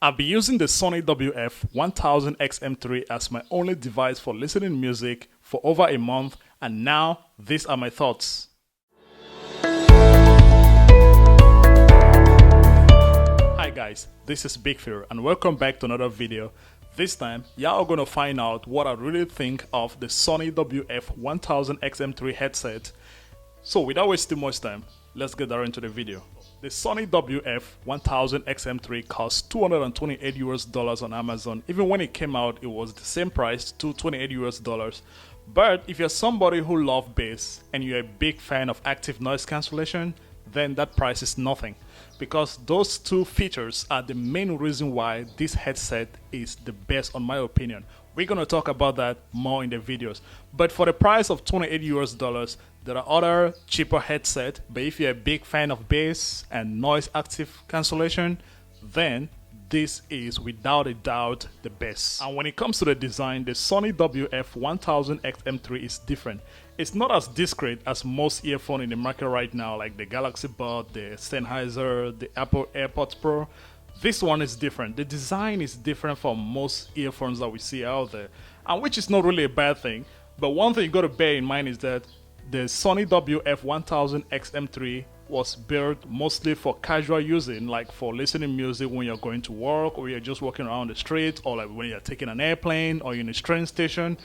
I've been using the Sony WF 1000XM3 as my only device for listening music for over a month, and now these are my thoughts. Hi guys, this is Big Fear and welcome back to another video. This time, y'all are gonna find out what I really think of the Sony WF 1000XM3 headset. So without wasting much time, let's get right into the video. The Sony WF 1000XM3 costs $228 on Amazon. Even when it came out, it was the same price, $228. But if you're somebody who loves bass and you're a big fan of active noise cancellation, then that price is nothing, because those two features are the main reason why this headset is the best, on my opinion. We're going to talk about that more in the videos. But for the price of $28, there are other cheaper headsets. But if you're a big fan of bass and noise active cancellation, then this is without a doubt the best. And when it comes to the design, the Sony WF 1000XM3 is different. It's not as discreet as most earphones in the market right now, like the Galaxy Bud, the Sennheiser, the Apple AirPods Pro. This one is different. The design is different from most earphones that we see out there, and which is not really a bad thing. But one thing you got to bear in mind is that the Sony WF 1000XM3 was built mostly for casual using, like for listening music when you're going to work, or you're just walking around the street, or like when you're taking an airplane or you're in a train station.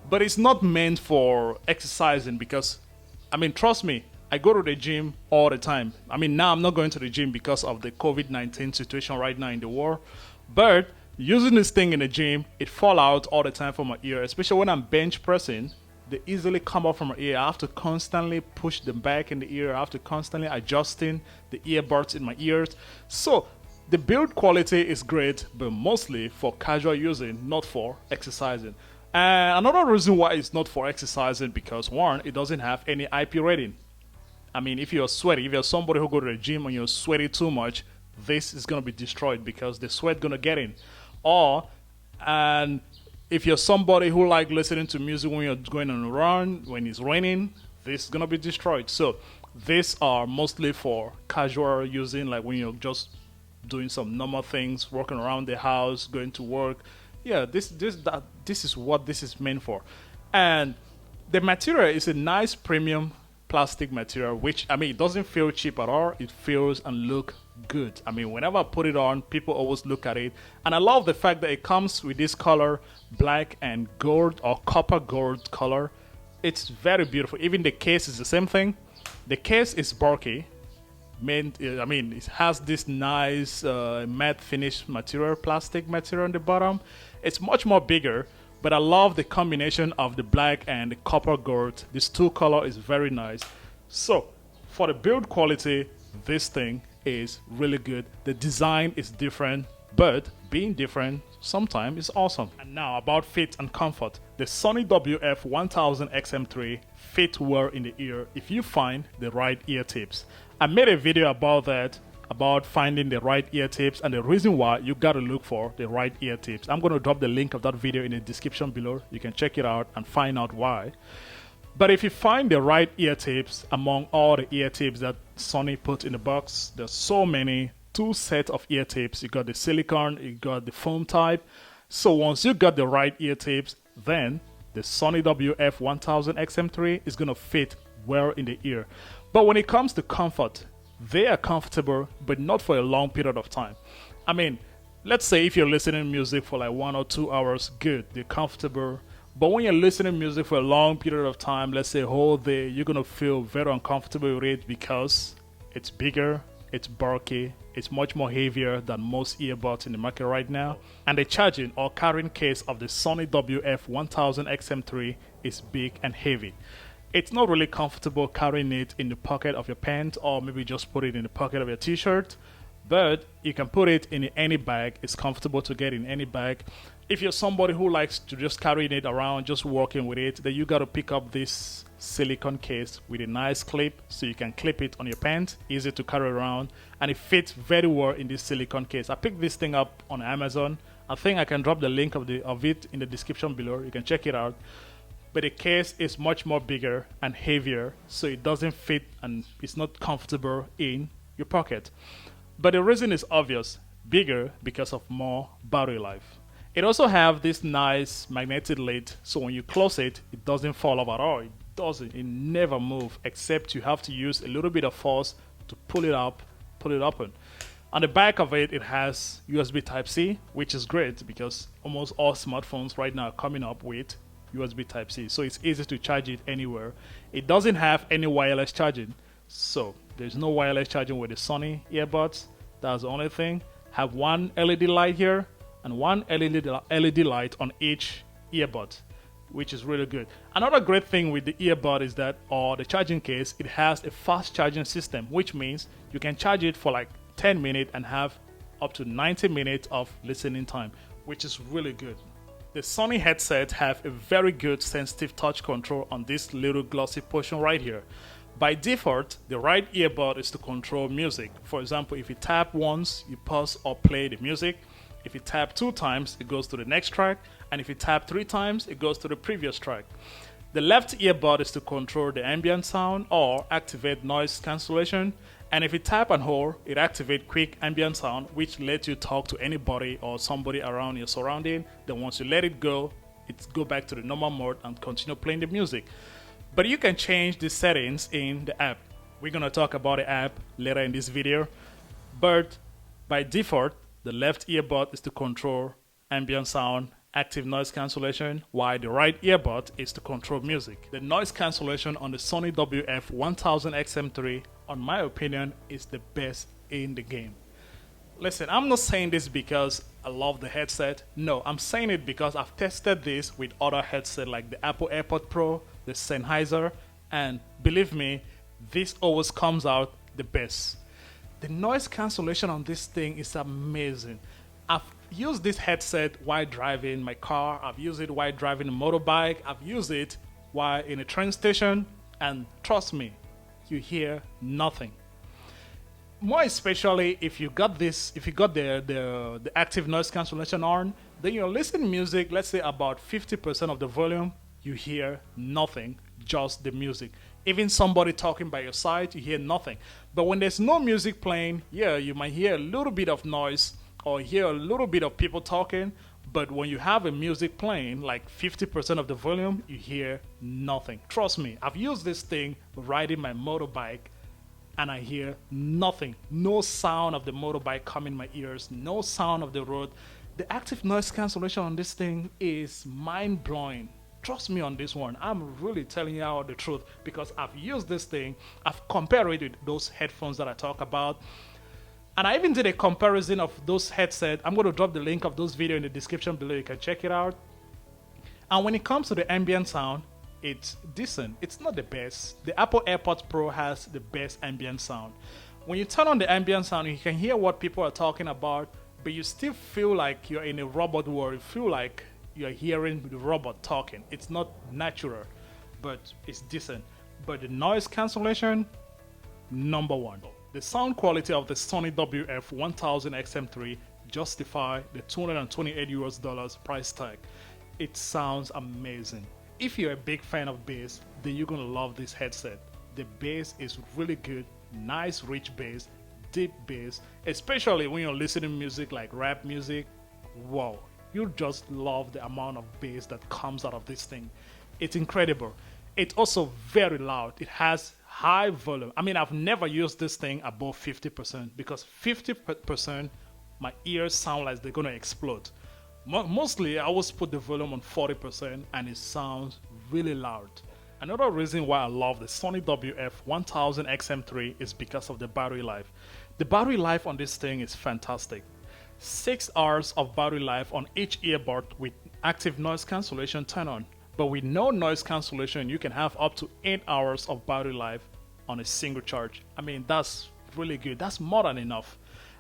But it's not meant for exercising, because, I mean, trust me, I go to the gym all the time. I mean, now I'm not going to the gym because of the COVID-19 situation right now in the world. But using this thing in the gym, it fall out all the time from my ear, especially when I'm bench pressing. They easily come off from my ear. I have to constantly push them back in the ear. I have to constantly adjusting the earbuds in my ears. So the build quality is great, but mostly for casual using, not for exercising. And another reason why it's not for exercising, because one, it doesn't have any IP rating. I mean, if you're sweaty, if you're somebody who go to the gym and you're sweaty too much, this is going to be destroyed because the sweat going to get in. And if you're somebody who like listening to music when you're going on a run, when it's raining, this is going to be destroyed. So these are mostly for casual using, like when you're just doing some normal things, working around the house, going to work. Yeah, this is what this is meant for. And the material is a nice premium plastic material, which, I mean, it doesn't feel cheap at all. It feels and look good. I mean, whenever I put it on, people always look at it. And I love the fact that it comes with this color, black and gold or copper gold color. It's very beautiful. Even the case is the same thing. The case is bulky. I mean, it has this nice matte finish material, plastic material on the bottom. It's much more bigger, but I love the combination of the black and the copper gold. This two color is very nice. So for the build quality, this thing is really good. The design is different, but being different sometimes is awesome. And now about fit and comfort. The Sony WF 1000XM3 fit well in the ear if you find the right ear tips. I made a video about that, about finding the right ear tips and the reason why you gotta look for the right ear tips. I'm gonna drop the link of that video in the description below. You can check it out and find out why. But if you find the right ear tips among all the ear tips that Sony put in the box, there's so many. Two sets of ear tips. You got the silicone, you got the foam type. So once you got the right ear tips, then the Sony WF 1000XM3 is gonna fit well in the ear. But when it comes to comfort, they are comfortable, but not for a long period of time. I mean, let's say if you're listening to music for like 1 or 2 hours, good, they're comfortable. But when you're listening to music for a long period of time, let's say a whole day, you're going to feel very uncomfortable with it because it's bigger, it's bulky, it's much more heavier than most earbuds in the market right now. And the charging or carrying case of the Sony WF 1000XM3 is big and heavy. It's not really comfortable carrying it in the pocket of your pants, or maybe just put it in the pocket of your t-shirt, but you can put it in any bag. It's comfortable to get in any bag. If you're somebody who likes to just carry it around, just walking with it, then you got to pick up this silicone case with a nice clip so you can clip it on your pants, easy to carry around, and it fits very well in this silicone case. I picked this thing up on Amazon. I think I can drop the link of it in the description below. You can check it out. But the case is much more bigger and heavier, so it doesn't fit and it's not comfortable in your pocket. But the reason is obvious. bigger because of more battery life. It also have this nice magnetic lid, so when you close it, it doesn't fall off at all. It doesn't. It never move, except you have to use a little bit of force to pull it up, pull it open. On the back of it, it has USB Type-C, which is great because almost all smartphones right now are coming up with USB Type-C, so it's easy to charge it anywhere. It doesn't have any wireless charging, so there's no wireless charging with the Sony earbuds. That's the only thing. Have one LED light here and one LED light on each earbud, which is really good. Another great thing with the earbud is that, or the charging case, it has a fast charging system, which means you can charge it for like 10 minutes and have up to 90 minutes of listening time, which is really good. The Sony headset have a very good sensitive touch control on this little glossy portion right here. By default, the right earbud is to control music. For example, if you tap once, you pause or play the music. If you tap 2 times, it goes to the next track. And if you tap 3 times, it goes to the previous track. The left earbud is to control the ambient sound or activate noise cancellation. And if you tap and hold, it activates quick ambient sound, which lets you talk to anybody or somebody around your surrounding. Then once you let it go back to the normal mode and continue playing the music. But you can change the settings in the app. We're going to talk about the app later in this video. But by default, the left earbud is to control ambient sound, active noise cancellation, while the right earbud is to control music. The noise cancellation on the Sony WF 1000XM3, on my opinion, is the best in the game. Listen, I'm not saying this because I love the headset. No, I'm saying it because I've tested this with other headsets like the Apple AirPod Pro, the Sennheiser, and believe me, this always comes out the best. The noise cancellation on this thing is amazing. I've used this headset while driving my car. I've used it while driving a motorbike. I've used it while in a train station. And trust me, you hear nothing. More especially if you got the active noise cancellation on, then you're listening to music, let's say about 50% of the volume, you hear nothing, just the music. Even somebody talking by your side, you hear nothing. But when there's no music playing, yeah, you might hear a little bit of noise or hear a little bit of people talking. But when you have a music playing, like 50% of the volume, you hear nothing. Trust me, I've used this thing riding my motorbike and I hear nothing. No sound of the motorbike coming in my ears, no sound of the road. The active noise cancellation on this thing is mind-blowing. Trust me on this one. I'm really telling you all the truth because I've used this thing. I've compared it with those headphones that I talk about. And I even did a comparison of those headsets. I'm going to drop the link of those videos in the description below. You can check it out. And when it comes to the ambient sound, it's decent. It's not the best. The Apple AirPods Pro has the best ambient sound. When you turn on the ambient sound, you can hear what people are talking about, but you still feel like you're in a robot world. You feel like you're hearing the robot talking. It's not natural, but it's decent. But the noise cancellation, number one. The sound quality of the Sony WF 1000XM3 justify the $228 price tag. It sounds amazing. If you're a big fan of bass, then you're gonna love this headset. The bass is really good, nice rich bass, deep bass, especially when you're listening to music like rap music. Wow, you just love the amount of bass that comes out of this thing. It's incredible. It's also very loud. It has high volume. I mean, I've never used this thing above 50% because 50% my ears sound like they're gonna explode. Mostly I always put the volume on 40% and it sounds really loud. Another reason why I love the Sony WF 1000XM3 is because of the battery life. The battery life on this thing is fantastic. 6 hours of battery life on each earbud with active noise cancellation turn on. But with no noise cancellation, you can have up to 8 hours of battery life on a single charge. I mean, that's really good. That's more than enough.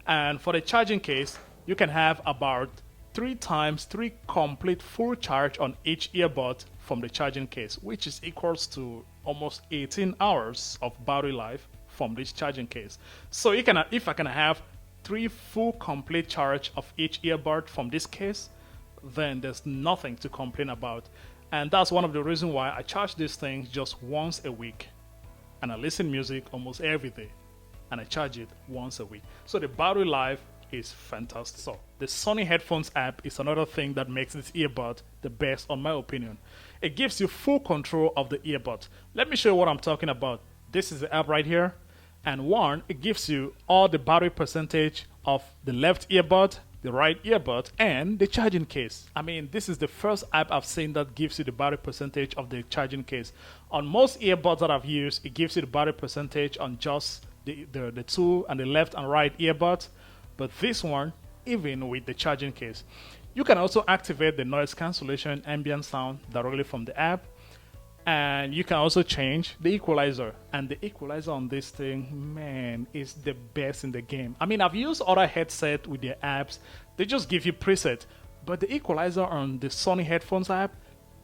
And for the charging case, you can have about 3 complete full charge on each earbud from the charging case, which is equals to almost 18 hours of battery life from this charging case. So you can, if I can have 3 full complete charge of each earbud from this case, then there's nothing to complain about. And that's one of the reasons why I charge this thing just once a week. And I listen to music almost every day. And I charge it once a week. So the battery life is fantastic. So the Sony headphones app is another thing that makes this earbud the best on my opinion. It gives you full control of the earbud. Let me show you what I'm talking about. This is the app right here, and one, it gives you all the battery percentage of the left earbud, the right earbud, and the charging case. I mean, this is the first app I've seen that gives you the battery percentage of the charging case. On most earbuds that I've used, it gives you the battery percentage on just the two and the left and right earbuds, but this one, even with the charging case. You can also activate the noise cancellation ambient sound directly from the app, and you can also change the equalizer. And the equalizer on this thing, man, is the best in the game. I mean, I've used other headsets with their apps, they just give you preset, but the equalizer on the Sony headphones app,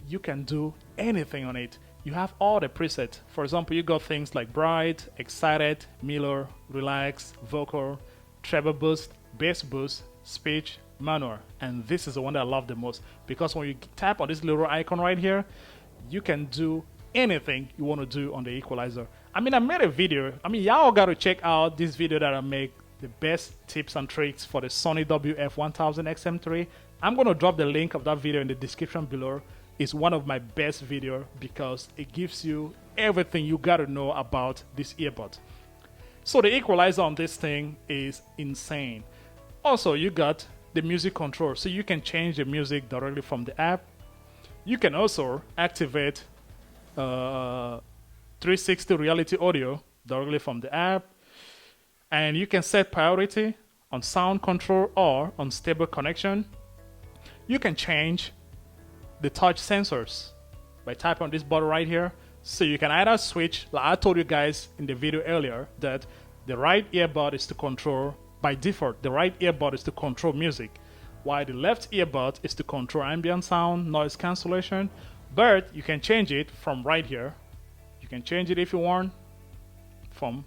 you can do anything on it. You have all the presets. For example, you got things like bright, excited, mellow, relax, vocal, treble boost, bass boost, speech, manual. And this is the one that I love the most, because when you tap on this little icon right here, you can do anything you want to do on the equalizer. I mean, I made a video. I mean, y'all got to check out this video that I make, the best tips and tricks for the Sony WF 1000 XM3. I'm going to drop the link of that video in the description below. It's one of my best videos because it gives you everything you got to know about this earbud. So the equalizer on this thing is insane. Also, you got the music control, so you can change the music directly from the app. You can also activate 360 reality audio directly from the app, and you can set priority on sound control or on stable connection. You can change the touch sensors by tapping on this button right here. So you can either switch, like I told you guys in the video earlier, that the right earbud is to control, by default, the right earbud is to control music, while the left earbud is to control ambient sound, noise cancellation. But you can change it from right here. You can change it if you want from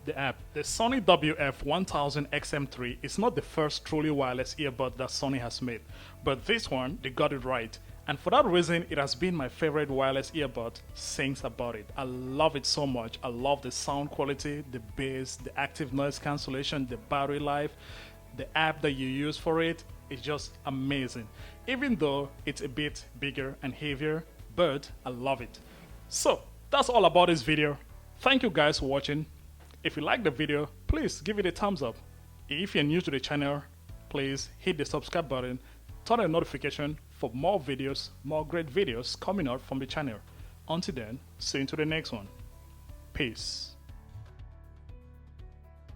the app. The Sony WF 1000 XM3 is not the first truly wireless earbud that Sony has made, but this one, they got it right. And for that reason, it has been my favorite wireless earbud since I bought it. I love it so much. I love the sound quality, the bass, the active noise cancellation, the battery life, the app that you use for it. It's just amazing. Even though it's a bit bigger and heavier, but I love it. So that's all about this video. Thank you guys for watching. If you like the video, please give it a thumbs up. If you're new to the channel, please hit the subscribe button, turn on notification for more videos, more great videos coming out from the channel. Until then, see you into the next one. Peace.